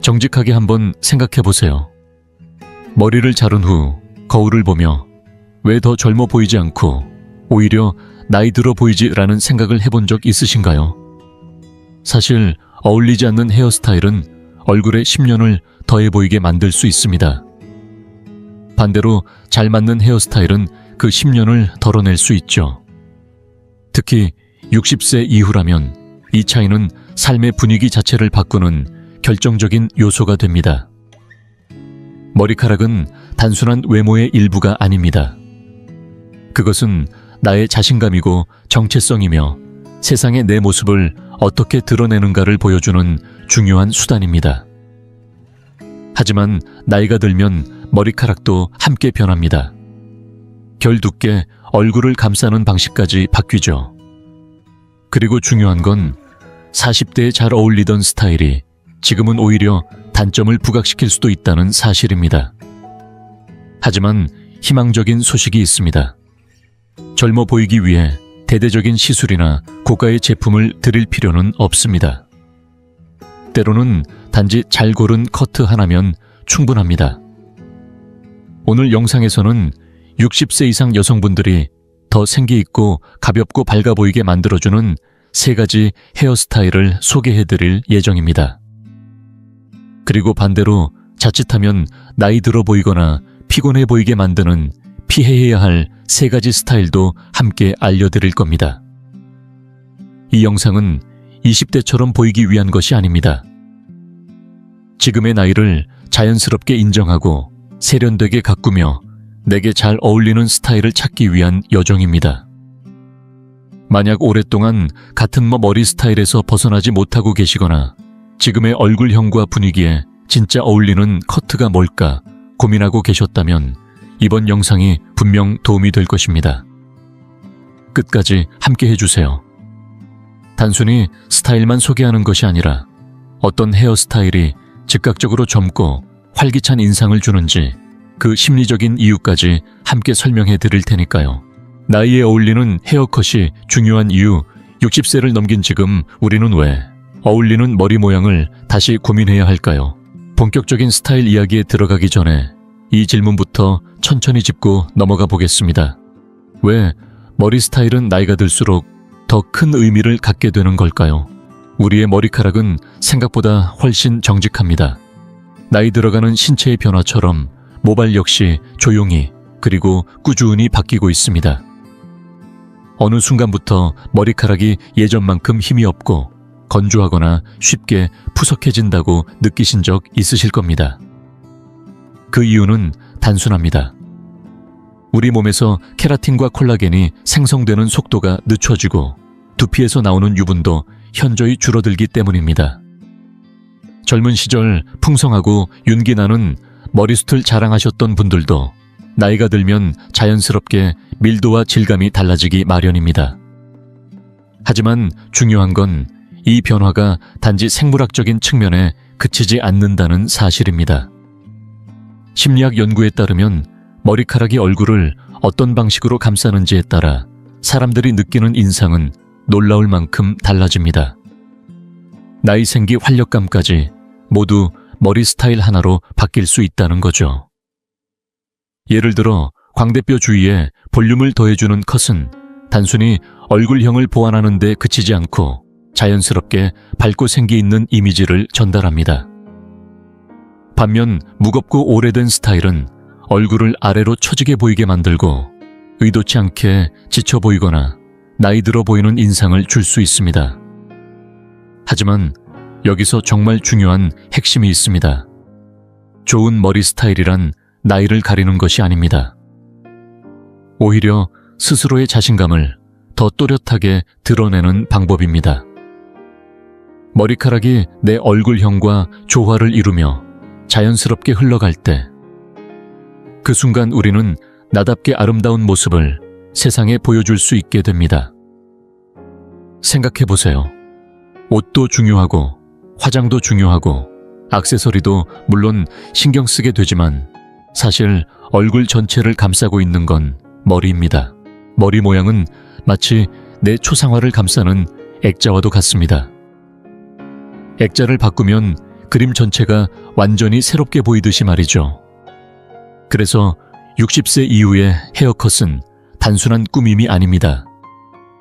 정직하게 한번 생각해 보세요. 머리를 자른 후 거울을 보며 왜 더 젊어 보이지 않고 오히려 나이 들어 보이지라는 생각을 해본 적 있으신가요? 사실 어울리지 않는 헤어스타일은 얼굴에 10년을 더해 보이게 만들 수 있습니다. 반대로 잘 맞는 헤어스타일은 그 10년을 덜어낼 수 있죠. 특히 60세 이후라면 이 차이는 삶의 분위기 자체를 바꾸는 결정적인 요소가 됩니다. 머리카락은 단순한 외모의 일부가 아닙니다. 그것은 나의 자신감이고 정체성이며 세상의 내 모습을 어떻게 드러내는가를 보여주는 중요한 수단입니다. 하지만 나이가 들면 머리카락도 함께 변합니다. 결 두께 얼굴을 감싸는 방식까지 바뀌죠. 그리고 중요한 건 40대에 잘 어울리던 스타일이 지금은 오히려 단점을 부각시킬 수도 있다는 사실입니다. 하지만 희망적인 소식이 있습니다. 젊어 보이기 위해 대대적인 시술이나 고가의 제품을 들일 필요는 없습니다. 때로는 단지 잘 고른 커트 하나면 충분합니다. 오늘 영상에서는 60세 이상 여성분들이 더 생기 있고 가볍고 밝아 보이게 만들어주는 3가지 헤어스타일을 소개해드릴 예정입니다. 그리고 반대로 자칫하면 나이 들어 보이거나 피곤해 보이게 만드는 피해야 할 3가지 스타일도 함께 알려드릴 겁니다. 이 영상은 20대처럼 보이기 위한 것이 아닙니다. 지금의 나이를 자연스럽게 인정하고 세련되게 가꾸며 내게 잘 어울리는 스타일을 찾기 위한 여정입니다. 만약 오랫동안 같은 머리 스타일에서 벗어나지 못하고 계시거나 지금의 얼굴형과 분위기에 진짜 어울리는 커트가 뭘까 고민하고 계셨다면 이번 영상이 분명 도움이 될 것입니다. 끝까지 함께 해주세요. 단순히 스타일만 소개하는 것이 아니라 어떤 헤어스타일이 즉각적으로 젊고 활기찬 인상을 주는지 그 심리적인 이유까지 함께 설명해 드릴 테니까요. 나이에 어울리는 헤어컷이 중요한 이유, 60세를 넘긴 지금 우리는 왜 어울리는 머리 모양을 다시 고민해야 할까요? 본격적인 스타일 이야기에 들어가기 전에 이 질문부터 천천히 짚고 넘어가 보겠습니다. 왜 머리 스타일은 나이가 들수록 더 큰 의미를 갖게 되는 걸까요? 우리의 머리카락은 생각보다 훨씬 정직합니다. 나이 들어가는 신체의 변화처럼 모발 역시 조용히 그리고 꾸준히 바뀌고 있습니다. 어느 순간부터 머리카락이 예전만큼 힘이 없고 건조하거나 쉽게 푸석해진다고 느끼신 적 있으실 겁니다. 그 이유는 단순합니다. 우리 몸에서 케라틴과 콜라겐이 생성되는 속도가 늦춰지고 두피에서 나오는 유분도 현저히 줄어들기 때문입니다. 젊은 시절 풍성하고 윤기 나는 머리숱을 자랑하셨던 분들도 나이가 들면 자연스럽게 밀도와 질감이 달라지기 마련입니다. 하지만 중요한 건 이 변화가 단지 생물학적인 측면에 그치지 않는다는 사실입니다. 심리학 연구에 따르면 머리카락이 얼굴을 어떤 방식으로 감싸는지에 따라 사람들이 느끼는 인상은 놀라울 만큼 달라집니다. 나이 생기 활력감까지 모두 머리 스타일 하나로 바뀔 수 있다는 거죠. 예를 들어 광대뼈 주위에 볼륨을 더해주는 컷은 단순히 얼굴형을 보완하는 데 그치지 않고 자연스럽게 밝고 생기 있는 이미지를 전달합니다. 반면 무겁고 오래된 스타일은 얼굴을 아래로 처지게 보이게 만들고 의도치 않게 지쳐 보이거나 나이 들어 보이는 인상을 줄 수 있습니다. 하지만 여기서 정말 중요한 핵심이 있습니다. 좋은 머리 스타일이란 나이를 가리는 것이 아닙니다. 오히려 스스로의 자신감을 더 또렷하게 드러내는 방법입니다. 머리카락이 내 얼굴형과 조화를 이루며 자연스럽게 흘러갈 때, 그 순간 우리는 나답게 아름다운 모습을 세상에 보여줄 수 있게 됩니다. 생각해보세요. 옷도 중요하고 화장도 중요하고 액세서리도 물론 신경 쓰게 되지만 사실 얼굴 전체를 감싸고 있는 건 머리입니다. 머리 모양은 마치 내 초상화를 감싸는 액자와도 같습니다. 액자를 바꾸면 그림 전체가 완전히 새롭게 보이듯이 말이죠. 그래서 60세 이후의 헤어컷은 단순한 꾸밈이 아닙니다.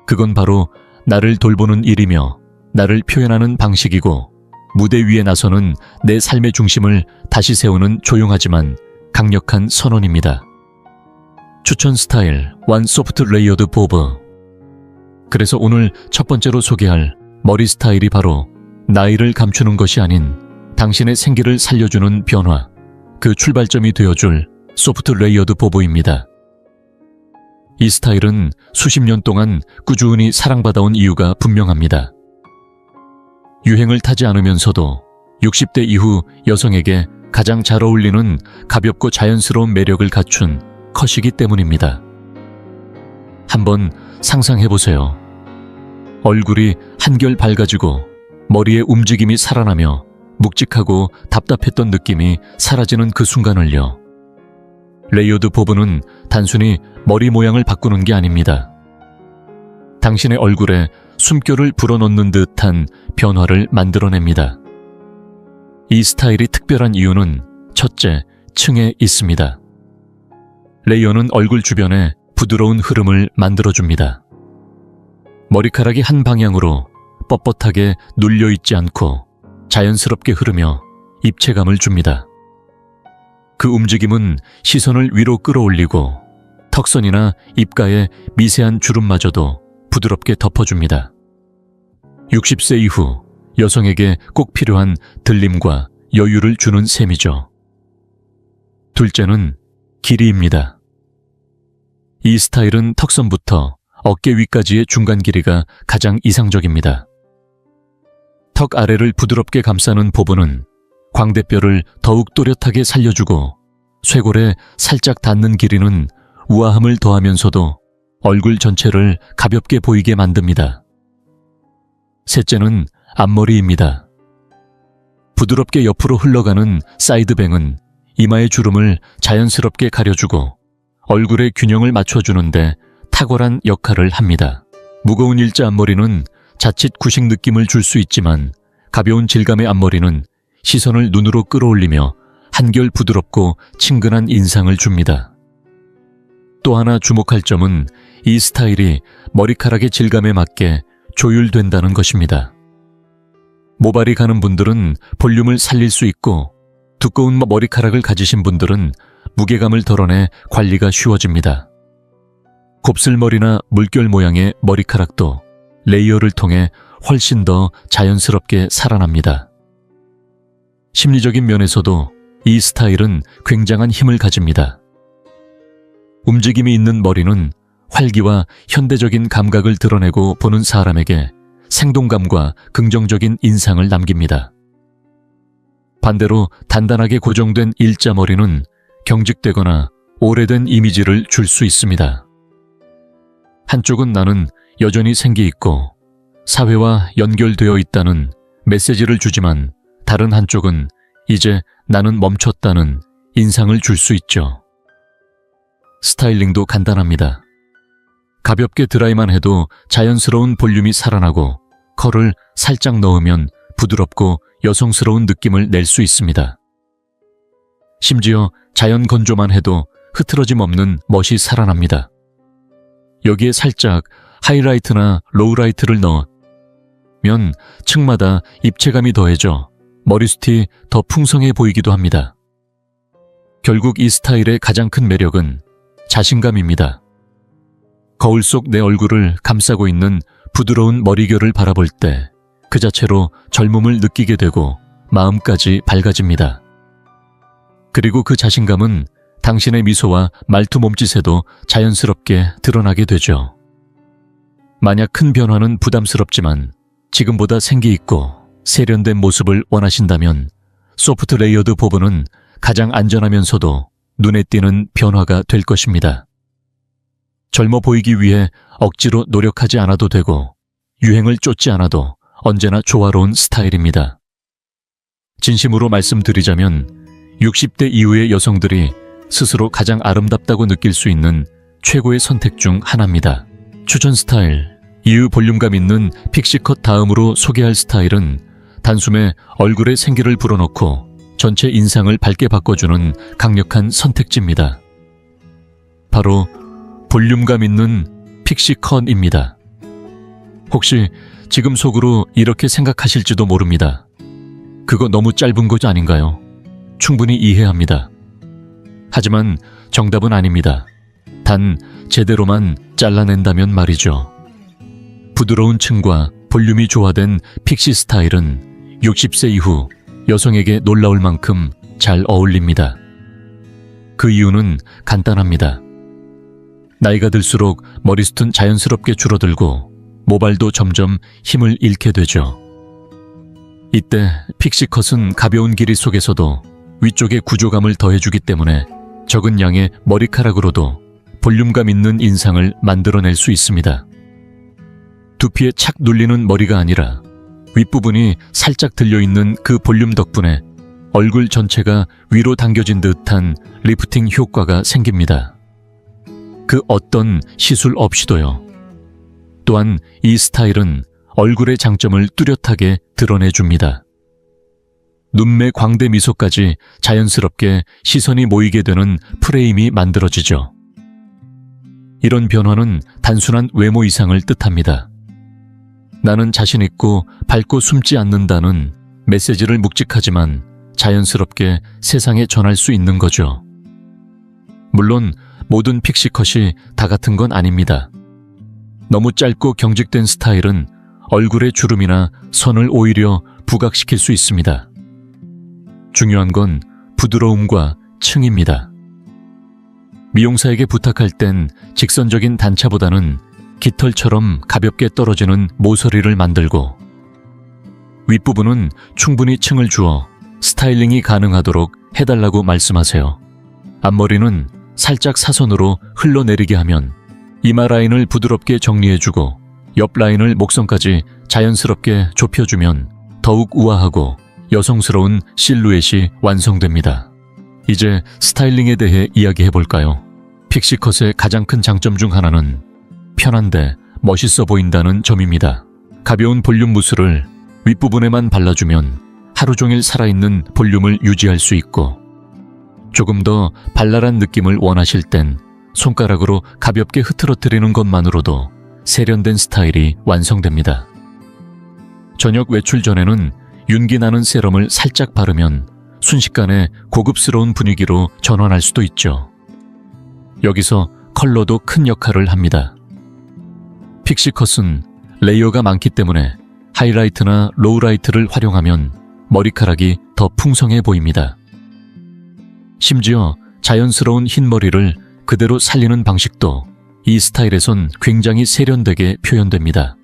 그건 바로 나를 돌보는 일이며 나를 표현하는 방식이고 무대 위에 나서는 내 삶의 중심을 다시 세우는 조용하지만 강력한 선언입니다. 추천 스타일 One Soft Layered Bob. 그래서 오늘 첫 번째로 소개할 머리 스타일이 바로 나이를 감추는 것이 아닌 당신의 생기를 살려주는 변화, 그 출발점이 되어줄 소프트 레이어드 보브입니다. 이 스타일은 수십 년 동안 꾸준히 사랑받아온 이유가 분명합니다. 유행을 타지 않으면서도 60대 이후 여성에게 가장 잘 어울리는 가볍고 자연스러운 매력을 갖춘 컷이기 때문입니다. 한번 상상해보세요. 얼굴이 한결 밝아지고 머리에 움직임이 살아나며 묵직하고 답답했던 느낌이 사라지는 그 순간을요. 레이어드 보브는 단순히 머리 모양을 바꾸는 게 아닙니다. 당신의 얼굴에 숨결을 불어넣는 듯한 변화를 만들어냅니다. 이 스타일이 특별한 이유는 첫째, 층에 있습니다. 레이어는 얼굴 주변에 부드러운 흐름을 만들어줍니다. 머리카락이 한 방향으로 뻣뻣하게 눌려있지 않고 자연스럽게 흐르며 입체감을 줍니다. 그 움직임은 시선을 위로 끌어올리고 턱선이나 입가의 미세한 주름마저도 부드럽게 덮어줍니다. 60세 이후 여성에게 꼭 필요한 들림과 여유를 주는 셈이죠. 둘째는 길이입니다. 이 스타일은 턱선부터 어깨 위까지의 중간 길이가 가장 이상적입니다. 턱 아래를 부드럽게 감싸는 보브는 광대뼈를 더욱 또렷하게 살려주고 쇄골에 살짝 닿는 길이는 우아함을 더하면서도 얼굴 전체를 가볍게 보이게 만듭니다. 셋째는 앞머리입니다. 부드럽게 옆으로 흘러가는 사이드뱅은 이마의 주름을 자연스럽게 가려주고 얼굴의 균형을 맞춰주는데 탁월한 역할을 합니다. 무거운 일자 앞머리는 자칫 구식 느낌을 줄 수 있지만 가벼운 질감의 앞머리는 시선을 눈으로 끌어올리며 한결 부드럽고 친근한 인상을 줍니다. 또 하나 주목할 점은 이 스타일이 머리카락의 질감에 맞게 조율된다는 것입니다. 모발이 가는 분들은 볼륨을 살릴 수 있고 두꺼운 머리카락을 가지신 분들은 무게감을 덜어내 관리가 쉬워집니다. 곱슬머리나 물결 모양의 머리카락도 레이어를 통해 훨씬 더 자연스럽게 살아납니다. 심리적인 면에서도 이 스타일은 굉장한 힘을 가집니다. 움직임이 있는 머리는 활기와 현대적인 감각을 드러내고 보는 사람에게 생동감과 긍정적인 인상을 남깁니다. 반대로 단단하게 고정된 일자머리는 경직되거나 오래된 이미지를 줄 수 있습니다. 한쪽은 나는 여전히 생기 있고 사회와 연결되어 있다는 메시지를 주지만 다른 한쪽은 이제 나는 멈췄다는 인상을 줄 수 있죠. 스타일링도 간단합니다. 가볍게 드라이만 해도 자연스러운 볼륨이 살아나고 컬을 살짝 넣으면 부드럽고 여성스러운 느낌을 낼 수 있습니다. 심지어 자연 건조만 해도 흐트러짐 없는 멋이 살아납니다. 여기에 살짝 하이라이트나 로우라이트를 넣으면 층마다 입체감이 더해져 머리숱이 더 풍성해 보이기도 합니다. 결국 이 스타일의 가장 큰 매력은 자신감입니다. 거울 속 내 얼굴을 감싸고 있는 부드러운 머리결을 바라볼 때 그 자체로 젊음을 느끼게 되고 마음까지 밝아집니다. 그리고 그 자신감은 당신의 미소와 말투 몸짓에도 자연스럽게 드러나게 되죠. 만약 큰 변화는 부담스럽지만 지금보다 생기 있고 세련된 모습을 원하신다면 소프트 레이어드 보브는 가장 안전하면서도 눈에 띄는 변화가 될 것입니다. 젊어 보이기 위해 억지로 노력하지 않아도 되고 유행을 쫓지 않아도 언제나 조화로운 스타일입니다. 진심으로 말씀드리자면 60대 이후의 여성들이 스스로 가장 아름답다고 느낄 수 있는 최고의 선택 중 하나입니다. 추천 스타일, 이유 볼륨감 있는 픽시컷 다음으로 소개할 스타일은 단숨에 얼굴에 생기를 불어넣고 전체 인상을 밝게 바꿔주는 강력한 선택지입니다. 바로 볼륨감 있는 픽시 컷입니다. 혹시 지금 속으로 이렇게 생각하실지도 모릅니다. 그거 너무 짧은 거 아닌가요? 충분히 이해합니다. 하지만 정답은 아닙니다. 단 제대로만 잘라낸다면 말이죠. 부드러운 층과 볼륨이 조화된 픽시 스타일은 60세 이후 여성에게 놀라울 만큼 잘 어울립니다. 그 이유는 간단합니다. 나이가 들수록 머리숱은 자연스럽게 줄어들고 모발도 점점 힘을 잃게 되죠. 이때 픽시 컷은 가벼운 길이 속에서도 위쪽에 구조감을 더해주기 때문에 적은 양의 머리카락으로도 볼륨감 있는 인상을 만들어낼 수 있습니다. 두피에 착 눌리는 머리가 아니라 윗부분이 살짝 들려있는 그 볼륨 덕분에 얼굴 전체가 위로 당겨진 듯한 리프팅 효과가 생깁니다. 그 어떤 시술 없이도요. 또한 이 스타일은 얼굴의 장점을 뚜렷하게 드러내줍니다. 눈매 광대 미소까지 자연스럽게 시선이 모이게 되는 프레임이 만들어지죠. 이런 변화는 단순한 외모 이상을 뜻합니다. 나는 자신 있고 밝고 숨지 않는다는 메시지를 묵직하지만 자연스럽게 세상에 전할 수 있는 거죠. 물론 모든 픽시 컷이 다 같은 건 아닙니다. 너무 짧고 경직된 스타일은 얼굴의 주름이나 선을 오히려 부각시킬 수 있습니다. 중요한 건 부드러움과 층입니다. 미용사에게 부탁할 땐 직선적인 단차보다는 깃털처럼 가볍게 떨어지는 모서리를 만들고 윗부분은 충분히 층을 주어 스타일링이 가능하도록 해달라고 말씀하세요. 앞머리는 살짝 사선으로 흘러내리게 하면 이마 라인을 부드럽게 정리해주고 옆 라인을 목선까지 자연스럽게 좁혀주면 더욱 우아하고 여성스러운 실루엣이 완성됩니다. 이제 스타일링에 대해 이야기해볼까요? 픽시 컷의 가장 큰 장점 중 하나는 편한데 멋있어 보인다는 점입니다. 가벼운 볼륨 무스를 윗부분에만 발라주면 하루 종일 살아있는 볼륨을 유지할 수 있고 조금 더 발랄한 느낌을 원하실 땐 손가락으로 가볍게 흐트러뜨리는 것만으로도 세련된 스타일이 완성됩니다. 저녁 외출 전에는 윤기 나는 세럼을 살짝 바르면 순식간에 고급스러운 분위기로 전환할 수도 있죠. 여기서 컬러도 큰 역할을 합니다. 픽시 컷은 레이어가 많기 때문에 하이라이트나 로우라이트를 활용하면 머리카락이 더 풍성해 보입니다. 심지어 자연스러운 흰머리를 그대로 살리는 방식도 이 스타일에선 굉장히 세련되게 표현됩니다.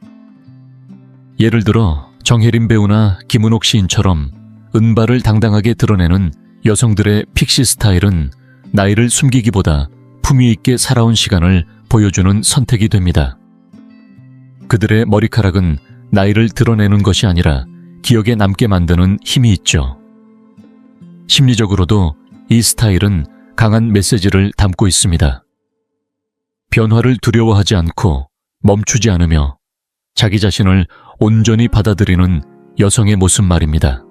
예를 들어 정혜림 배우나 김은옥 시인처럼 은발을 당당하게 드러내는 여성들의 픽시 스타일은 나이를 숨기기보다 품위 있게 살아온 시간을 보여주는 선택이 됩니다. 그들의 머리카락은 나이를 드러내는 것이 아니라 기억에 남게 만드는 힘이 있죠. 심리적으로도 이 스타일은 강한 메시지를 담고 있습니다. 변화를 두려워하지 않고 멈추지 않으며 자기 자신을 온전히 받아들이는 여성의 모습 말입니다.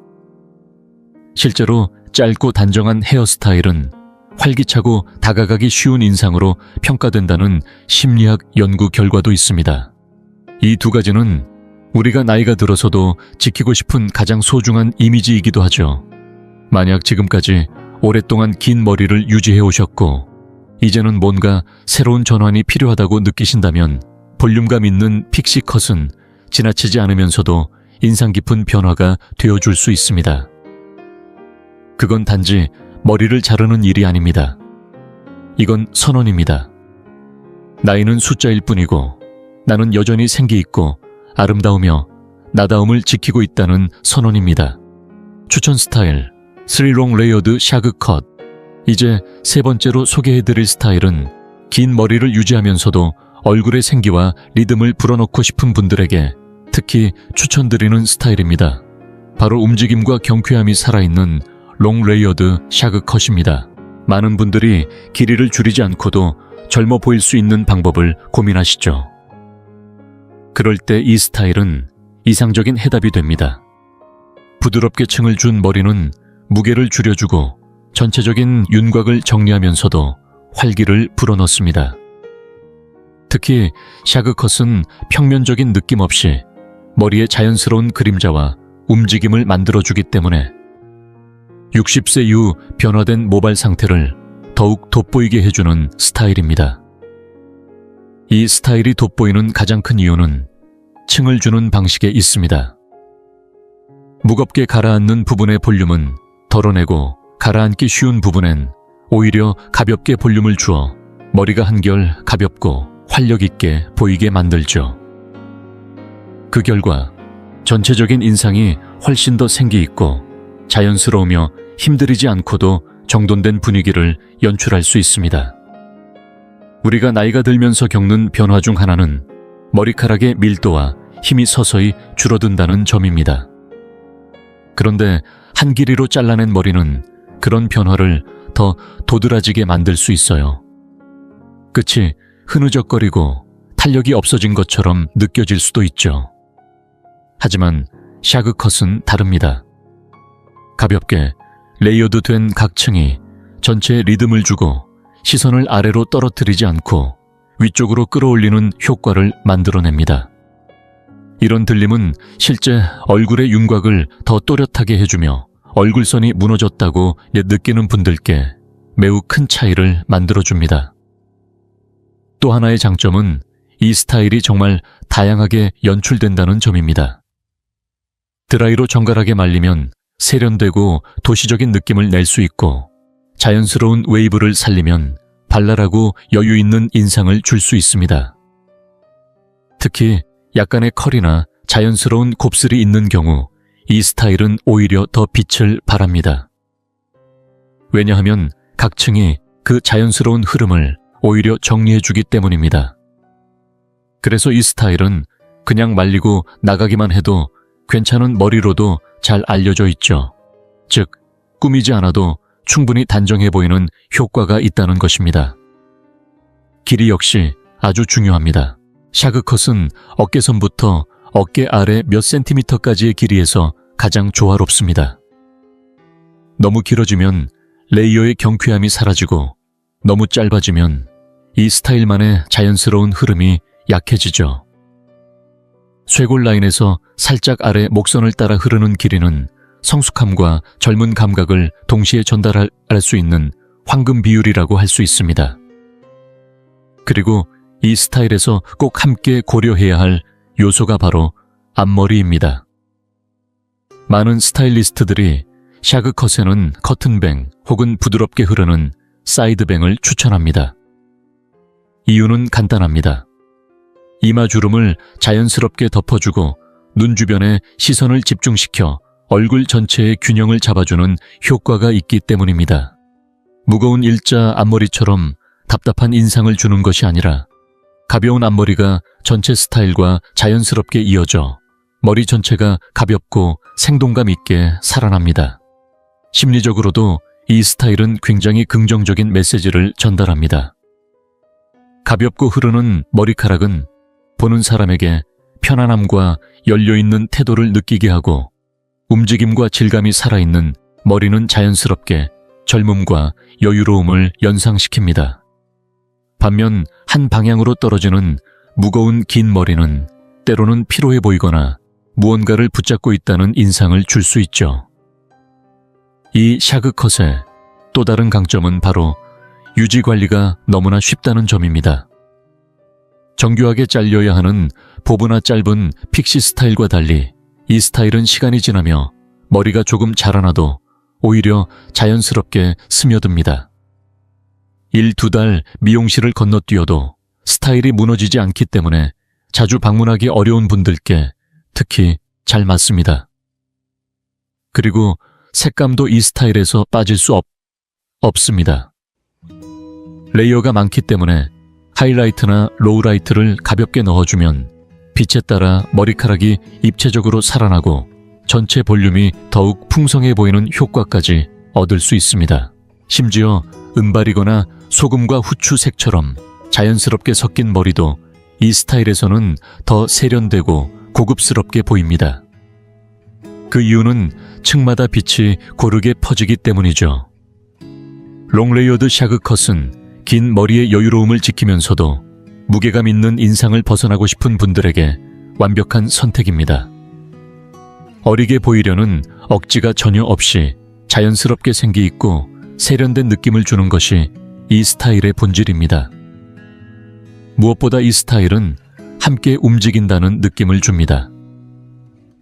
실제로 짧고 단정한 헤어스타일은 활기차고 다가가기 쉬운 인상으로 평가된다는 심리학 연구 결과도 있습니다. 이 두 가지는 우리가 나이가 들어서도 지키고 싶은 가장 소중한 이미지이기도 하죠. 만약 지금까지 오랫동안 긴 머리를 유지해 오셨고 이제는 뭔가 새로운 전환이 필요하다고 느끼신다면 볼륨감 있는 픽시 컷은 지나치지 않으면서도 인상 깊은 변화가 되어줄 수 있습니다. 그건 단지 머리를 자르는 일이 아닙니다. 이건 선언입니다. 나이는 숫자일 뿐이고 나는 여전히 생기 있고 아름다우며 나다움을 지키고 있다는 선언입니다. 추천 스타일 3롱 레이어드 샤그 컷. 이제 세 번째로 소개해드릴 스타일은 긴 머리를 유지하면서도 얼굴의 생기와 리듬을 불어넣고 싶은 분들에게 특히 추천드리는 스타일입니다. 바로 움직임과 경쾌함이 살아있는 롱 레이어드 샤그 컷입니다. 많은 분들이 길이를 줄이지 않고도 젊어 보일 수 있는 방법을 고민하시죠. 그럴 때 이 스타일은 이상적인 해답이 됩니다. 부드럽게 층을 준 머리는 무게를 줄여주고 전체적인 윤곽을 정리하면서도 활기를 불어넣습니다. 특히 샤그컷은 평면적인 느낌 없이 머리에 자연스러운 그림자와 움직임을 만들어주기 때문에 60세 이후 변화된 모발 상태를 더욱 돋보이게 해주는 스타일입니다. 이 스타일이 돋보이는 가장 큰 이유는 층을 주는 방식에 있습니다. 무겁게 가라앉는 부분의 볼륨은 덜어내고 가라앉기 쉬운 부분엔 오히려 가볍게 볼륨을 주어 머리가 한결 가볍고 활력 있게 보이게 만들죠. 그 결과 전체적인 인상이 훨씬 더 생기 있고 자연스러우며 힘들이지 않고도 정돈된 분위기를 연출할 수 있습니다. 우리가 나이가 들면서 겪는 변화 중 하나는 머리카락의 밀도와 힘이 서서히 줄어든다는 점입니다. 그런데 한 길이로 잘라낸 머리는 그런 변화를 더 도드라지게 만들 수 있어요. 끝이 흐느적거리고 탄력이 없어진 것처럼 느껴질 수도 있죠. 하지만 샤그컷은 다릅니다. 가볍게 레이어드 된 각층이 전체에 리듬을 주고 시선을 아래로 떨어뜨리지 않고 위쪽으로 끌어올리는 효과를 만들어냅니다. 이런 들림은 실제 얼굴의 윤곽을 더 또렷하게 해주며 얼굴선이 무너졌다고 느끼는 분들께 매우 큰 차이를 만들어줍니다. 또 하나의 장점은 이 스타일이 정말 다양하게 연출된다는 점입니다. 드라이로 정갈하게 말리면 세련되고 도시적인 느낌을 낼 수 있고 자연스러운 웨이브를 살리면 발랄하고 여유 있는 인상을 줄 수 있습니다. 특히 약간의 컬이나 자연스러운 곱슬이 있는 경우 이 스타일은 오히려 더 빛을 발합니다. 왜냐하면 각층이 그 자연스러운 흐름을 오히려 정리해주기 때문입니다. 그래서 이 스타일은 그냥 말리고 나가기만 해도 괜찮은 머리로도 잘 알려져 있죠. 즉, 꾸미지 않아도 충분히 단정해 보이는 효과가 있다는 것입니다. 길이 역시 아주 중요합니다. 샤그컷은 어깨선부터 어깨 아래 몇 센티미터까지의 길이에서 가장 조화롭습니다. 너무 길어지면 레이어의 경쾌함이 사라지고 너무 짧아지면 이 스타일만의 자연스러운 흐름이 약해지죠. 쇄골 라인에서 살짝 아래 목선을 따라 흐르는 길이는 성숙함과 젊은 감각을 동시에 전달할 수 있는 황금 비율이라고 할 수 있습니다. 그리고 이 스타일에서 꼭 함께 고려해야 할 요소가 바로 앞머리입니다. 많은 스타일리스트들이 샤그컷에는 커튼뱅 혹은 부드럽게 흐르는 사이드뱅을 추천합니다. 이유는 간단합니다. 이마주름을 자연스럽게 덮어주고 눈 주변에 시선을 집중시켜 얼굴 전체의 균형을 잡아주는 효과가 있기 때문입니다. 무거운 일자 앞머리처럼 답답한 인상을 주는 것이 아니라 가벼운 앞머리가 전체 스타일과 자연스럽게 이어져 머리 전체가 가볍고 생동감 있게 살아납니다. 심리적으로도 이 스타일은 굉장히 긍정적인 메시지를 전달합니다. 가볍고 흐르는 머리카락은 보는 사람에게 편안함과 열려있는 태도를 느끼게 하고 움직임과 질감이 살아있는 머리는 자연스럽게 젊음과 여유로움을 연상시킵니다. 반면 한 방향으로 떨어지는 무거운 긴 머리는 때로는 피로해 보이거나 무언가를 붙잡고 있다는 인상을 줄 수 있죠. 이 샤그컷의 또 다른 강점은 바로 유지 관리가 너무나 쉽다는 점입니다. 정교하게 잘려야 하는 보브나 짧은 픽시 스타일과 달리 이 스타일은 시간이 지나며 머리가 조금 자라나도 오히려 자연스럽게 스며듭니다. 1-2달 미용실을 건너뛰어도 스타일이 무너지지 않기 때문에 자주 방문하기 어려운 분들께 특히 잘 맞습니다. 그리고 색감도 이 스타일에서 빠질 수 없습니다. 레이어가 많기 때문에 하이라이트나 로우라이트를 가볍게 넣어주면 빛에 따라 머리카락이 입체적으로 살아나고 전체 볼륨이 더욱 풍성해 보이는 효과까지 얻을 수 있습니다. 심지어 은발이거나 소금과 후추색처럼 자연스럽게 섞인 머리도 이 스타일에서는 더 세련되고 고급스럽게 보입니다. 그 이유는 층마다 빛이 고르게 퍼지기 때문이죠. 롱레이어드 샤그컷은 긴 머리의 여유로움을 지키면서도 무게감 있는 인상을 벗어나고 싶은 분들에게 완벽한 선택입니다. 어리게 보이려는 억지가 전혀 없이 자연스럽게 생기 있고 세련된 느낌을 주는 것이 이 스타일의 본질입니다. 무엇보다 이 스타일은 함께 움직인다는 느낌을 줍니다.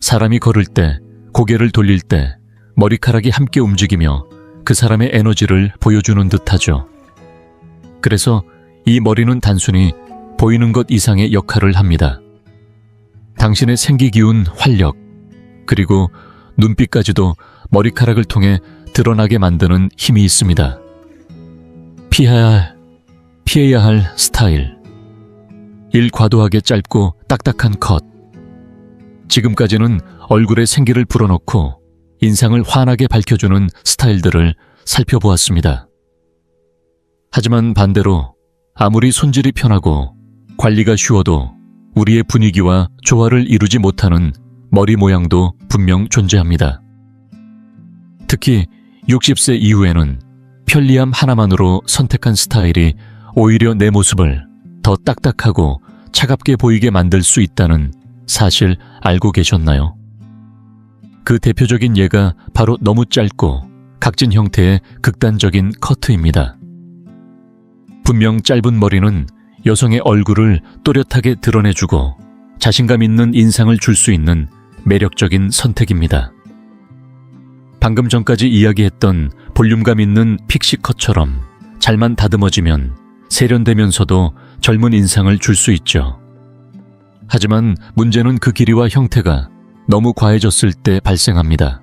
사람이 걸을 때, 고개를 돌릴 때 머리카락이 함께 움직이며 그 사람의 에너지를 보여주는 듯하죠. 그래서 이 머리는 단순히 보이는 것 이상의 역할을 합니다. 당신의 생기기운, 활력, 그리고 눈빛까지도 머리카락을 통해 드러나게 만드는 힘이 있습니다. 피해야 할 스타일. 일과도하게 짧고 딱딱한 컷. 지금까지는 얼굴에 생기를 불어넣고 인상을 환하게 밝혀주는 스타일들을 살펴보았습니다. 하지만 반대로 아무리 손질이 편하고 관리가 쉬워도 우리의 분위기와 조화를 이루지 못하는 머리 모양도 분명 존재합니다. 특히 60세 이후에는 편리함 하나만으로 선택한 스타일이 오히려 내 모습을 더 딱딱하고 차갑게 보이게 만들 수 있다는 사실 알고 계셨나요? 그 대표적인 예가 바로 너무 짧고 각진 형태의 극단적인 커트입니다. 분명 짧은 머리는 여성의 얼굴을 또렷하게 드러내주고 자신감 있는 인상을 줄 수 있는 매력적인 선택입니다. 방금 전까지 이야기했던 볼륨감 있는 픽시컷처럼 잘만 다듬어지면 세련되면서도 젊은 인상을 줄 수 있죠. 하지만 문제는 그 길이와 형태가 너무 과해졌을 때 발생합니다.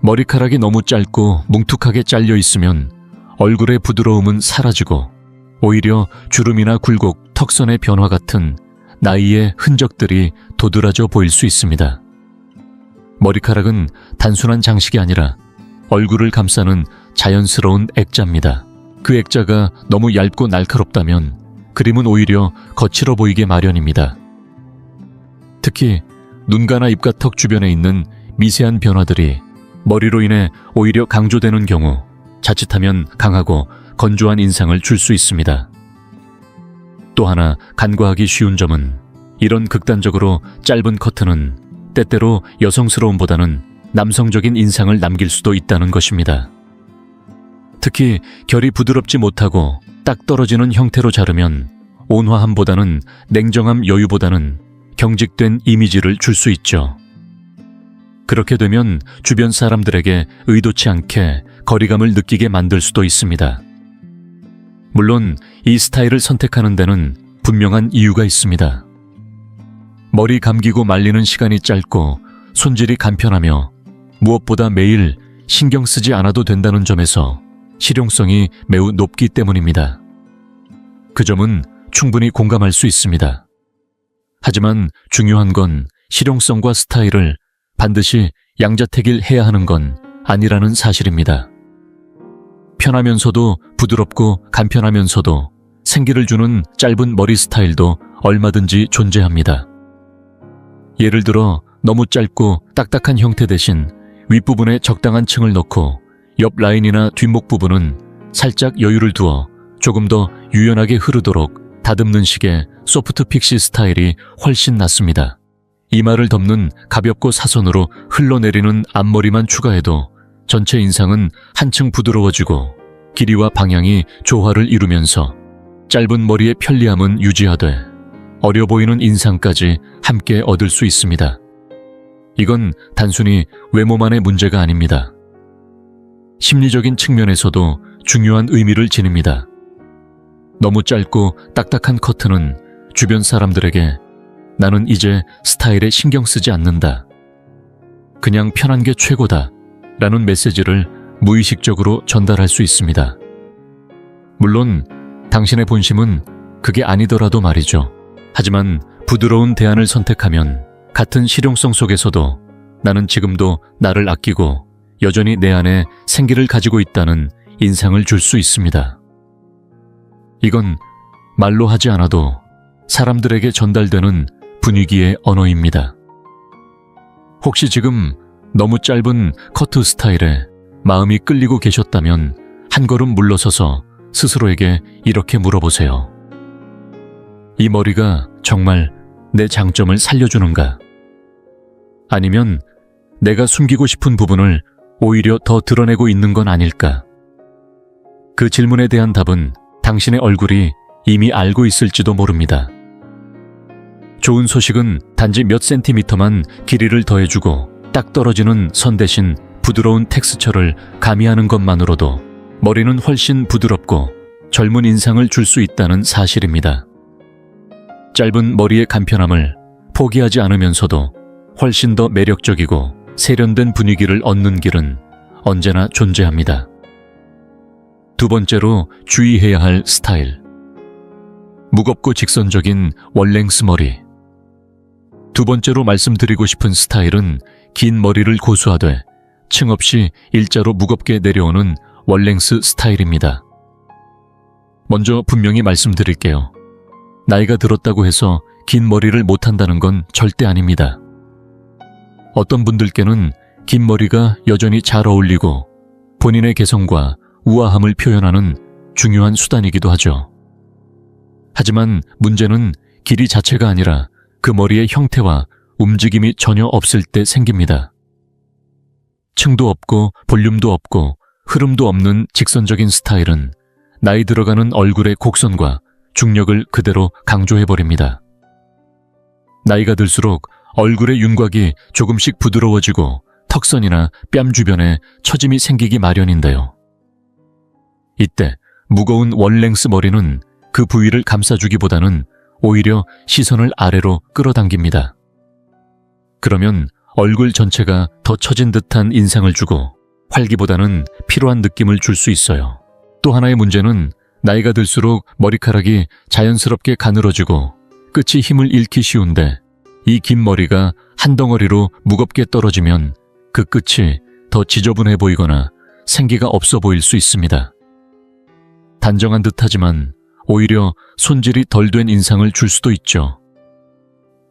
머리카락이 너무 짧고 뭉툭하게 잘려 있으면 얼굴의 부드러움은 사라지고 오히려 주름이나 굴곡, 턱선의 변화 같은 나이의 흔적들이 도드라져 보일 수 있습니다. 머리카락은 단순한 장식이 아니라 얼굴을 감싸는 자연스러운 액자입니다. 그 액자가 너무 얇고 날카롭다면 그림은 오히려 거칠어 보이게 마련입니다. 특히 눈가나 입가 턱 주변에 있는 미세한 변화들이 머리로 인해 오히려 강조되는 경우 자칫하면 강하고 건조한 인상을 줄 수 있습니다. 또 하나 간과하기 쉬운 점은 이런 극단적으로 짧은 커트는 때때로 여성스러움보다는 남성적인 인상을 남길 수도 있다는 것입니다. 특히 결이 부드럽지 못하고 딱 떨어지는 형태로 자르면 온화함보다는 냉정함, 여유보다는 경직된 이미지를 줄 수 있죠. 그렇게 되면 주변 사람들에게 의도치 않게 거리감을 느끼게 만들 수도 있습니다. 물론 이 스타일을 선택하는 데는 분명한 이유가 있습니다. 머리 감기고 말리는 시간이 짧고 손질이 간편하며 무엇보다 매일 신경 쓰지 않아도 된다는 점에서 실용성이 매우 높기 때문입니다. 그 점은 충분히 공감할 수 있습니다. 하지만 중요한 건 실용성과 스타일을 반드시 양자택일해야 하는 건 아니라는 사실입니다. 편하면서도 부드럽고 간편하면서도 생기를 주는 짧은 머리 스타일도 얼마든지 존재합니다. 예를 들어 너무 짧고 딱딱한 형태 대신 윗부분에 적당한 층을 넣고 옆 라인이나 뒷목 부분은 살짝 여유를 두어 조금 더 유연하게 흐르도록 다듬는 식의 소프트 픽시 스타일이 훨씬 낫습니다. 이마를 덮는 가볍고 사선으로 흘러내리는 앞머리만 추가해도 전체 인상은 한층 부드러워지고 길이와 방향이 조화를 이루면서 짧은 머리의 편리함은 유지하되 어려 보이는 인상까지 함께 얻을 수 있습니다. 이건 단순히 외모만의 문제가 아닙니다. 심리적인 측면에서도 중요한 의미를 지닙니다. 너무 짧고 딱딱한 커트는 주변 사람들에게 나는 이제 스타일에 신경 쓰지 않는다, 그냥 편한 게 최고다 라는 메시지를 무의식적으로 전달할 수 있습니다. 물론 당신의 본심은 그게 아니더라도 말이죠. 하지만 부드러운 대안을 선택하면 같은 실용성 속에서도 나는 지금도 나를 아끼고 여전히 내 안에 생기를 가지고 있다는 인상을 줄 수 있습니다. 이건 말로 하지 않아도 사람들에게 전달되는 분위기의 언어입니다. 혹시 지금 너무 짧은 커트 스타일에 마음이 끌리고 계셨다면 한 걸음 물러서서 스스로에게 이렇게 물어보세요. 이 머리가 정말 내 장점을 살려주는가? 아니면 내가 숨기고 싶은 부분을 오히려 더 드러내고 있는 건 아닐까? 그 질문에 대한 답은 당신의 얼굴이 이미 알고 있을지도 모릅니다. 좋은 소식은 단지 몇 센티미터만 길이를 더해주고 딱 떨어지는 선 대신 부드러운 텍스처를 가미하는 것만으로도 머리는 훨씬 부드럽고 젊은 인상을 줄 수 있다는 사실입니다. 짧은 머리의 간편함을 포기하지 않으면서도 훨씬 더 매력적이고 세련된 분위기를 얻는 길은 언제나 존재합니다. 두 번째로 주의해야 할 스타일. 무겁고 직선적인 월랭스 머리. 두 번째로 말씀드리고 싶은 스타일은 긴 머리를 고수하되 층 없이 일자로 무겁게 내려오는 월랭스 스타일입니다. 먼저 분명히 말씀드릴게요. 나이가 들었다고 해서 긴 머리를 못한다는 건 절대 아닙니다. 어떤 분들께는 긴 머리가 여전히 잘 어울리고 본인의 개성과 우아함을 표현하는 중요한 수단이기도 하죠. 하지만 문제는 길이 자체가 아니라 그 머리의 형태와 움직임이 전혀 없을 때 생깁니다. 층도 없고 볼륨도 없고 흐름도 없는 직선적인 스타일은 나이 들어가는 얼굴의 곡선과 중력을 그대로 강조해버립니다. 나이가 들수록 얼굴의 윤곽이 조금씩 부드러워지고 턱선이나 뺨 주변에 처짐이 생기기 마련인데요. 이때 무거운 월랭스 머리는 그 부위를 감싸주기보다는 오히려 시선을 아래로 끌어당깁니다. 그러면 얼굴 전체가 더 처진 듯한 인상을 주고 활기보다는 피로한 느낌을 줄 수 있어요. 또 하나의 문제는 나이가 들수록 머리카락이 자연스럽게 가늘어지고 끝이 힘을 잃기 쉬운데 이 긴 머리가 한 덩어리로 무겁게 떨어지면 그 끝이 더 지저분해 보이거나 생기가 없어 보일 수 있습니다. 단정한 듯하지만 오히려 손질이 덜 된 인상을 줄 수도 있죠.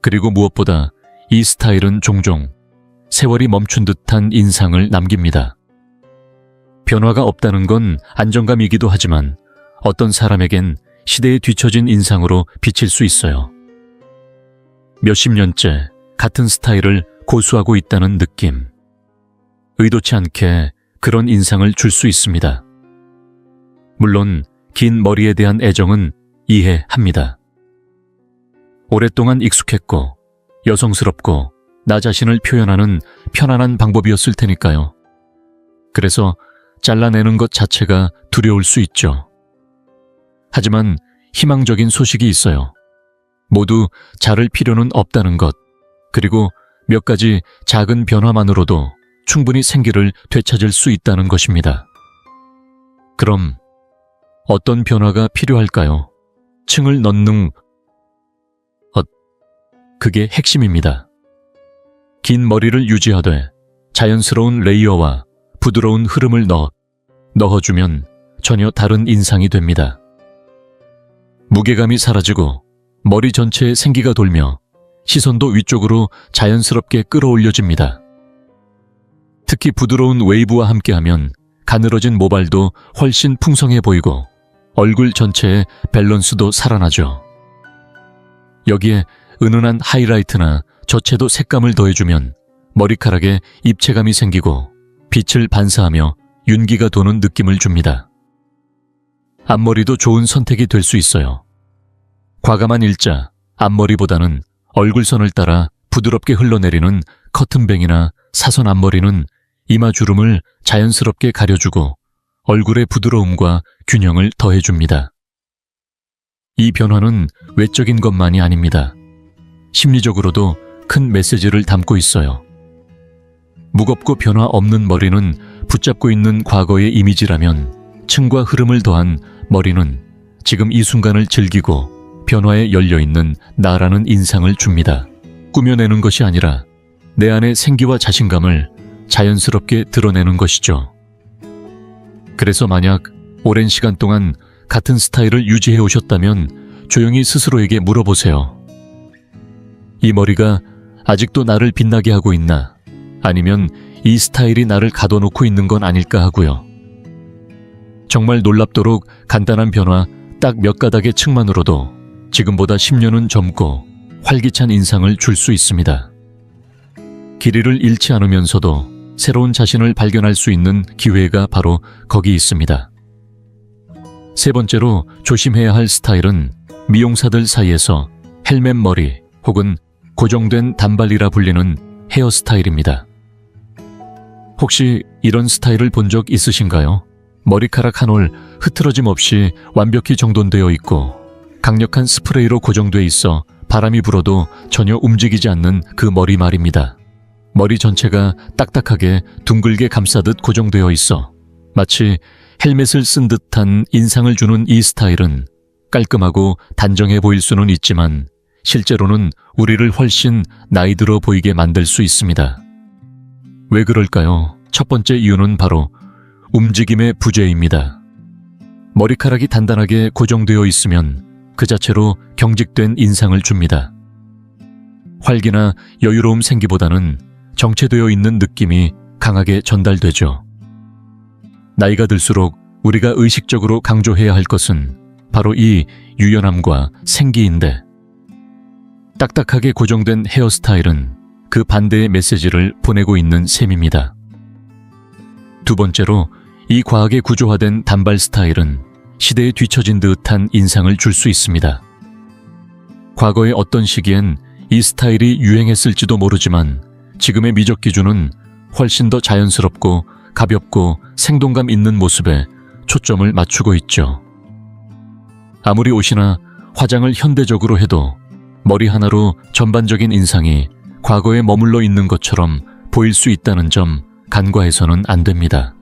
그리고 무엇보다 이 스타일은 종종 세월이 멈춘 듯한 인상을 남깁니다. 변화가 없다는 건 안정감이기도 하지만 어떤 사람에겐 시대에 뒤처진 인상으로 비칠 수 있어요. 몇십 년째 같은 스타일을 고수하고 있다는 느낌. 의도치 않게 그런 인상을 줄 수 있습니다. 물론 긴 머리에 대한 애정은 이해합니다. 오랫동안 익숙했고 여성스럽고 나 자신을 표현하는 편안한 방법이었을 테니까요. 그래서 잘라내는 것 자체가 두려울 수 있죠. 하지만 희망적인 소식이 있어요. 모두 자를 필요는 없다는 것, 그리고 몇 가지 작은 변화만으로도 충분히 생기를 되찾을 수 있다는 것입니다. 그럼 어떤 변화가 필요할까요? 층을 넣는 그게 핵심입니다. 긴 머리를 유지하되 자연스러운 레이어와 부드러운 흐름을 넣어주면 전혀 다른 인상이 됩니다. 무게감이 사라지고 머리 전체에 생기가 돌며 시선도 위쪽으로 자연스럽게 끌어올려집니다. 특히 부드러운 웨이브와 함께하면 가늘어진 모발도 훨씬 풍성해 보이고 얼굴 전체의 밸런스도 살아나죠. 여기에 은은한 하이라이트나 젖채도 색감을 더해주면 머리카락에 입체감이 생기고 빛을 반사하며 윤기가 도는 느낌을 줍니다. 앞머리도 좋은 선택이 될 수 있어요. 과감한 일자, 앞머리보다는 얼굴선을 따라 부드럽게 흘러내리는 커튼뱅이나 사선 앞머리는 이마주름을 자연스럽게 가려주고 얼굴의 부드러움과 균형을 더해줍니다. 이 변화는 외적인 것만이 아닙니다. 심리적으로도 큰 메시지를 담고 있어요. 무겁고 변화 없는 머리는 붙잡고 있는 과거의 이미지라면 층과 흐름을 더한 머리는 지금 이 순간을 즐기고 변화에 열려있는 나라는 인상을 줍니다. 꾸며내는 것이 아니라 내 안의 생기와 자신감을 자연스럽게 드러내는 것이죠. 그래서 만약 오랜 시간 동안 같은 스타일을 유지해 오셨다면 조용히 스스로에게 물어보세요. 이 머리가 아직도 나를 빛나게 하고 있나? 아니면 이 스타일이 나를 가둬놓고 있는 건 아닐까 하고요. 정말 놀랍도록 간단한 변화 딱 몇 가닥의 층만으로도 지금보다 10년은 젊고 활기찬 인상을 줄 수 있습니다. 길이를 잃지 않으면서도 새로운 자신을 발견할 수 있는 기회가 바로 거기 있습니다. 세 번째로 조심해야 할 스타일은 미용사들 사이에서 헬멧 머리 혹은 고정된 단발이라 불리는 헤어스타일입니다. 혹시 이런 스타일을 본 적 있으신가요? 머리카락 한 올 흐트러짐 없이 완벽히 정돈되어 있고 강력한 스프레이로 고정돼 있어 바람이 불어도 전혀 움직이지 않는 그 머리 말입니다. 머리 전체가 딱딱하게 둥글게 감싸듯 고정되어 있어 마치 헬멧을 쓴 듯한 인상을 주는 이 스타일은 깔끔하고 단정해 보일 수는 있지만 실제로는 우리를 훨씬 나이 들어 보이게 만들 수 있습니다. 왜 그럴까요? 첫 번째 이유는 바로 움직임의 부재입니다. 머리카락이 단단하게 고정되어 있으면 그 자체로 경직된 인상을 줍니다. 활기나 여유로움 생기보다는 정체되어 있는 느낌이 강하게 전달되죠. 나이가 들수록 우리가 의식적으로 강조해야 할 것은 바로 이 유연함과 생기인데 딱딱하게 고정된 헤어스타일은 그 반대의 메시지를 보내고 있는 셈입니다. 두 번째로 이 과하게 구조화된 단발 스타일은 시대에 뒤처진 듯한 인상을 줄 수 있습니다. 과거의 어떤 시기엔 이 스타일이 유행했을지도 모르지만 지금의 미적 기준은 훨씬 더 자연스럽고 가볍고 생동감 있는 모습에 초점을 맞추고 있죠. 아무리 옷이나 화장을 현대적으로 해도 머리 하나로 전반적인 인상이 과거에 머물러 있는 것처럼 보일 수 있다는 점 간과해서는 안 됩니다.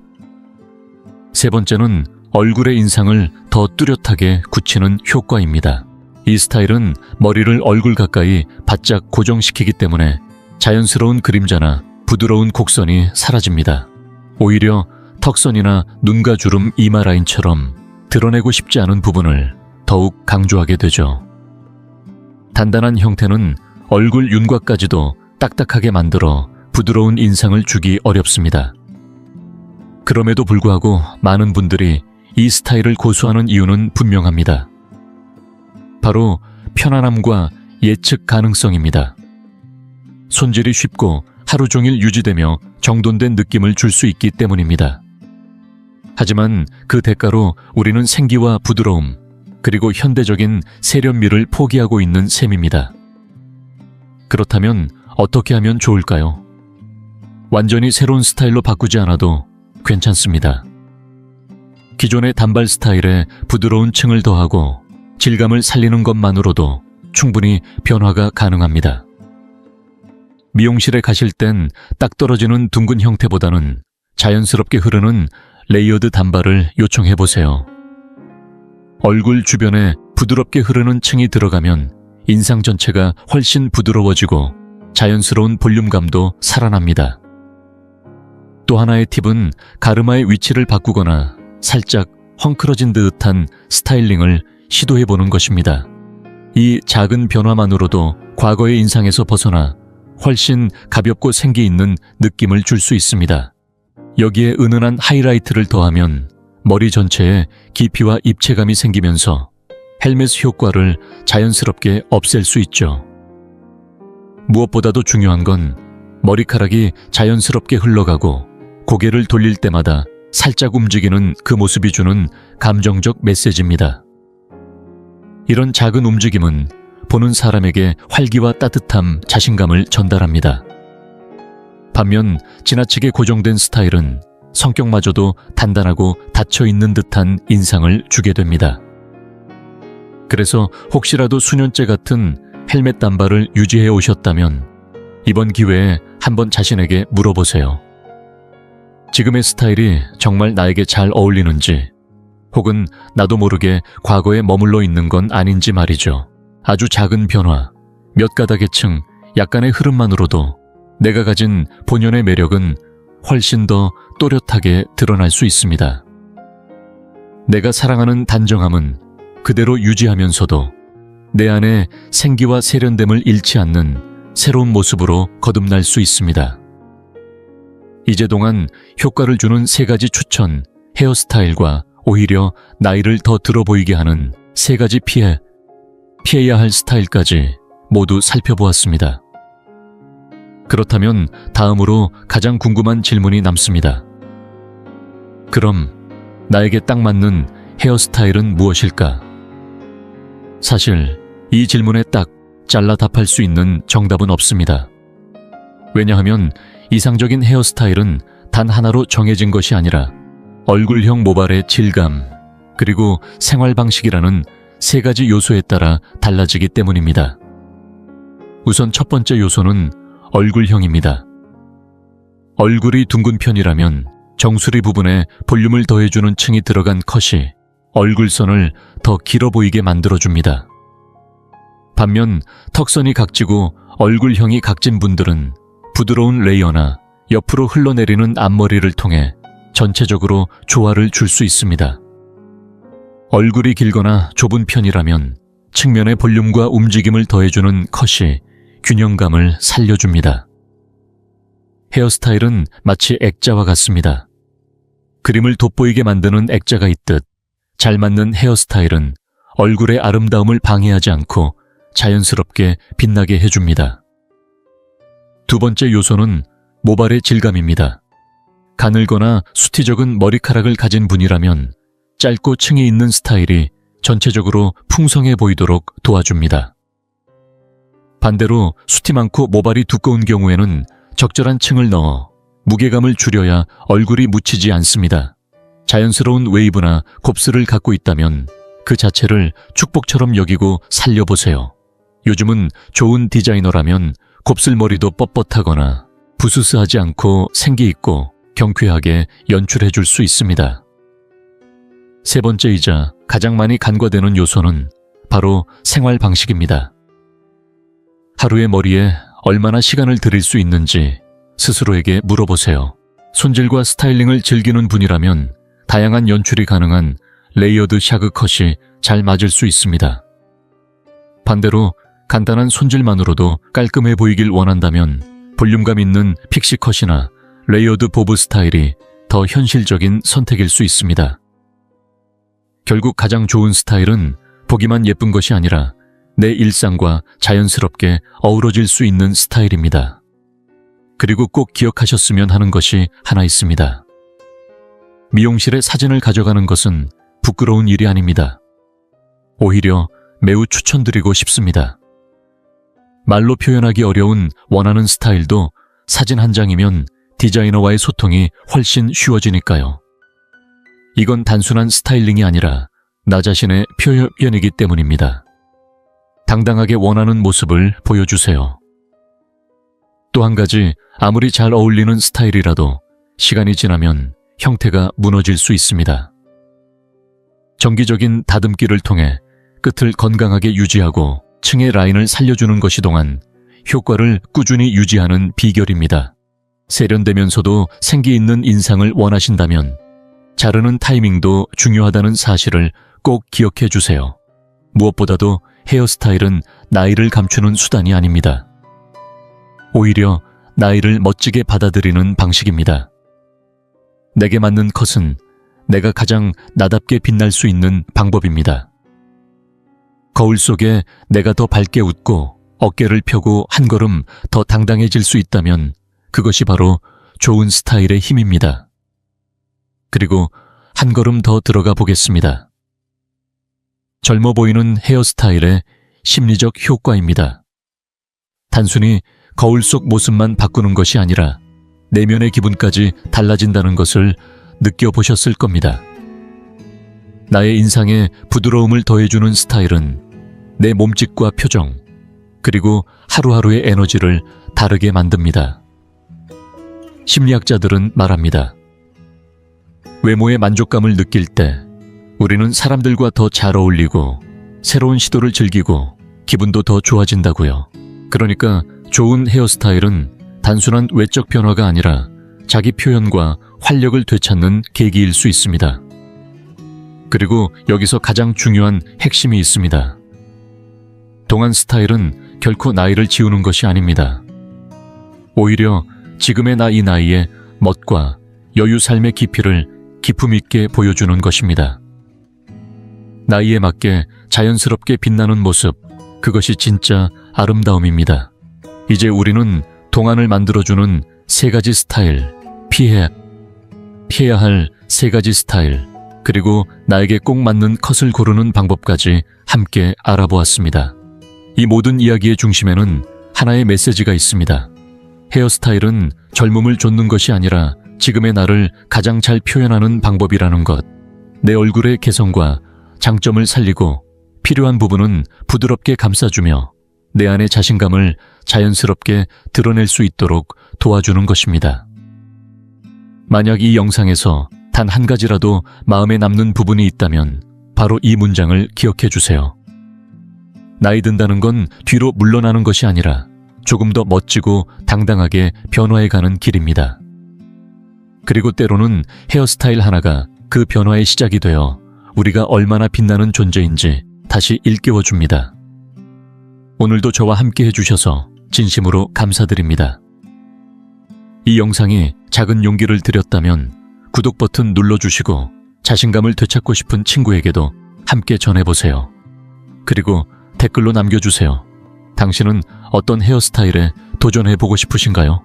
세 번째는 얼굴의 인상을 더 뚜렷하게 굳히는 효과입니다. 이 스타일은 머리를 얼굴 가까이 바짝 고정시키기 때문에 자연스러운 그림자나 부드러운 곡선이 사라집니다. 오히려 턱선이나 눈가 주름 이마 라인처럼 드러내고 싶지 않은 부분을 더욱 강조하게 되죠. 단단한 형태는 얼굴 윤곽까지도 딱딱하게 만들어 부드러운 인상을 주기 어렵습니다. 그럼에도 불구하고 많은 분들이 이 스타일을 고수하는 이유는 분명합니다. 바로 편안함과 예측 가능성입니다. 손질이 쉽고 하루 종일 유지되며 정돈된 느낌을 줄 수 있기 때문입니다. 하지만 그 대가로 우리는 생기와 부드러움, 그리고 현대적인 세련미를 포기하고 있는 셈입니다. 그렇다면 어떻게 하면 좋을까요? 완전히 새로운 스타일로 바꾸지 않아도 괜찮습니다. 기존의 단발 스타일에 부드러운 층을 더하고 질감을 살리는 것만으로도 충분히 변화가 가능합니다. 미용실에 가실 땐 딱 떨어지는 둥근 형태보다는 자연스럽게 흐르는 레이어드 단발을 요청해보세요. 얼굴 주변에 부드럽게 흐르는 층이 들어가면 인상 전체가 훨씬 부드러워지고 자연스러운 볼륨감도 살아납니다. 또 하나의 팁은 가르마의 위치를 바꾸거나 살짝 헝클어진 듯한 스타일링을 시도해보는 것입니다. 이 작은 변화만으로도 과거의 인상에서 벗어나 훨씬 가볍고 생기 있는 느낌을 줄 수 있습니다. 여기에 은은한 하이라이트를 더하면 머리 전체에 깊이와 입체감이 생기면서 헬멧 효과를 자연스럽게 없앨 수 있죠. 무엇보다도 중요한 건 머리카락이 자연스럽게 흘러가고 고개를 돌릴 때마다 살짝 움직이는 그 모습이 주는 감정적 메시지입니다. 이런 작은 움직임은 보는 사람에게 활기와 따뜻함, 자신감을 전달합니다. 반면 지나치게 고정된 스타일은 성격마저도 단단하고 닫혀있는 듯한 인상을 주게 됩니다. 그래서 혹시라도 수년째 같은 헬멧 단발을 유지해 오셨다면 이번 기회에 한번 자신에게 물어보세요. 지금의 스타일이 정말 나에게 잘 어울리는지, 혹은 나도 모르게 과거에 머물러 있는 건 아닌지 말이죠. 아주 작은 변화, 몇 가닥의 층, 약간의 흐름만으로도 내가 가진 본연의 매력은 훨씬 더 또렷하게 드러날 수 있습니다. 내가 사랑하는 단정함은 그대로 유지하면서도 내 안에 생기와 세련됨을 잃지 않는 새로운 모습으로 거듭날 수 있습니다. 이제 동안 효과를 주는 3가지 추천, 헤어스타일과 오히려 나이를 더 들어 보이게 하는 3가지 피해야 할 스타일까지 모두 살펴보았습니다. 그렇다면 다음으로 가장 궁금한 질문이 남습니다. 그럼 나에게 딱 맞는 헤어스타일은 무엇일까? 사실 이 질문에 딱 잘라 답할 수 있는 정답은 없습니다. 왜냐하면 이상적인 헤어스타일은 단 하나로 정해진 것이 아니라 얼굴형 모발의 질감, 그리고 생활 방식이라는 3가지 요소에 따라 달라지기 때문입니다. 우선 첫 번째 요소는 얼굴형입니다. 얼굴이 둥근 편이라면 정수리 부분에 볼륨을 더해주는 층이 들어간 컷이 얼굴선을 더 길어 보이게 만들어줍니다. 반면 턱선이 각지고 얼굴형이 각진 분들은 부드러운 레이어나 옆으로 흘러내리는 앞머리를 통해 전체적으로 조화를 줄 수 있습니다. 얼굴이 길거나 좁은 편이라면 측면의 볼륨과 움직임을 더해주는 컷이 균형감을 살려줍니다. 헤어스타일은 마치 액자와 같습니다. 그림을 돋보이게 만드는 액자가 있듯 잘 맞는 헤어스타일은 얼굴의 아름다움을 방해하지 않고 자연스럽게 빛나게 해줍니다. 두 번째 요소는 모발의 질감입니다. 가늘거나 숱이 적은 머리카락을 가진 분이라면 짧고 층이 있는 스타일이 전체적으로 풍성해 보이도록 도와줍니다. 반대로 숱이 많고 모발이 두꺼운 경우에는 적절한 층을 넣어 무게감을 줄여야 얼굴이 묻히지 않습니다. 자연스러운 웨이브나 곱슬을 갖고 있다면 그 자체를 축복처럼 여기고 살려보세요. 요즘은 좋은 디자이너라면 곱슬머리도 뻣뻣하거나 부스스하지 않고 생기 있고 경쾌하게 연출해 줄 수 있습니다. 세 번째이자 가장 많이 간과되는 요소는 바로 생활 방식입니다. 하루의 머리에 얼마나 시간을 들일 수 있는지 스스로에게 물어보세요. 손질과 스타일링을 즐기는 분이라면 다양한 연출이 가능한 레이어드 샤그 컷이 잘 맞을 수 있습니다. 반대로 간단한 손질만으로도 깔끔해 보이길 원한다면 볼륨감 있는 픽시 컷이나 레이어드 보브 스타일이 더 현실적인 선택일 수 있습니다. 결국 가장 좋은 스타일은 보기만 예쁜 것이 아니라 내 일상과 자연스럽게 어우러질 수 있는 스타일입니다. 그리고 꼭 기억하셨으면 하는 것이 하나 있습니다. 미용실에 사진을 가져가는 것은 부끄러운 일이 아닙니다. 오히려 매우 추천드리고 싶습니다. 말로 표현하기 어려운 원하는 스타일도 사진 한 장이면 디자이너와의 소통이 훨씬 쉬워지니까요. 이건 단순한 스타일링이 아니라 나 자신의 표현이기 때문입니다. 당당하게 원하는 모습을 보여주세요. 또 한 가지, 아무리 잘 어울리는 스타일이라도 시간이 지나면 형태가 무너질 수 있습니다. 정기적인 다듬기를 통해 끝을 건강하게 유지하고 층의 라인을 살려주는 것이 동안 효과를 꾸준히 유지하는 비결입니다. 세련되면서도 생기 있는 인상을 원하신다면 자르는 타이밍도 중요하다는 사실을 꼭 기억해 주세요. 무엇보다도 헤어스타일은 나이를 감추는 수단이 아닙니다. 오히려 나이를 멋지게 받아들이는 방식입니다. 내게 맞는 컷은 내가 가장 나답게 빛날 수 있는 방법입니다. 거울 속에 내가 더 밝게 웃고 어깨를 펴고 한 걸음 더 당당해질 수 있다면 그것이 바로 좋은 스타일의 힘입니다. 그리고 한 걸음 더 들어가 보겠습니다. 젊어 보이는 헤어스타일의 심리적 효과입니다. 단순히 거울 속 모습만 바꾸는 것이 아니라 내면의 기분까지 달라진다는 것을 느껴보셨을 겁니다. 나의 인상에 부드러움을 더해주는 스타일은 내 몸짓과 표정, 그리고 하루하루의 에너지를 다르게 만듭니다. 심리학자들은 말합니다. 외모의 만족감을 느낄 때 우리는 사람들과 더 잘 어울리고 새로운 시도를 즐기고 기분도 더 좋아진다고요. 그러니까 좋은 헤어스타일은 단순한 외적 변화가 아니라 자기 표현과 활력을 되찾는 계기일 수 있습니다. 그리고 여기서 가장 중요한 핵심이 있습니다. 동안 스타일은 결코 나이를 지우는 것이 아닙니다. 오히려 지금의 나 이 나이에 멋과 여유 삶의 깊이를 기품 있게 보여주는 것입니다. 나이에 맞게 자연스럽게 빛나는 모습, 그것이 진짜 아름다움입니다. 이제 우리는 동안을 만들어주는 세 가지 스타일, 피해야 할 세 가지 스타일, 그리고 나에게 꼭 맞는 컷을 고르는 방법까지 함께 알아보았습니다. 이 모든 이야기의 중심에는 하나의 메시지가 있습니다. 헤어스타일은 젊음을 좇는 것이 아니라 지금의 나를 가장 잘 표현하는 방법이라는 것. 내 얼굴의 개성과 장점을 살리고 필요한 부분은 부드럽게 감싸주며 내 안의 자신감을 자연스럽게 드러낼 수 있도록 도와주는 것입니다. 만약 이 영상에서 단 한 가지라도 마음에 남는 부분이 있다면 바로 이 문장을 기억해 주세요. 나이 든다는 건 뒤로 물러나는 것이 아니라 조금 더 멋지고 당당하게 변화해가는 길입니다. 그리고 때로는 헤어스타일 하나가 그 변화의 시작이 되어 우리가 얼마나 빛나는 존재인지 다시 일깨워줍니다. 오늘도 저와 함께 해주셔서 진심으로 감사드립니다. 이 영상이 작은 용기를 드렸다면 구독 버튼 눌러주시고 자신감을 되찾고 싶은 친구에게도 함께 전해보세요. 그리고 댓글로 남겨주세요. 당신은 어떤 헤어스타일에 도전해보고 싶으신가요?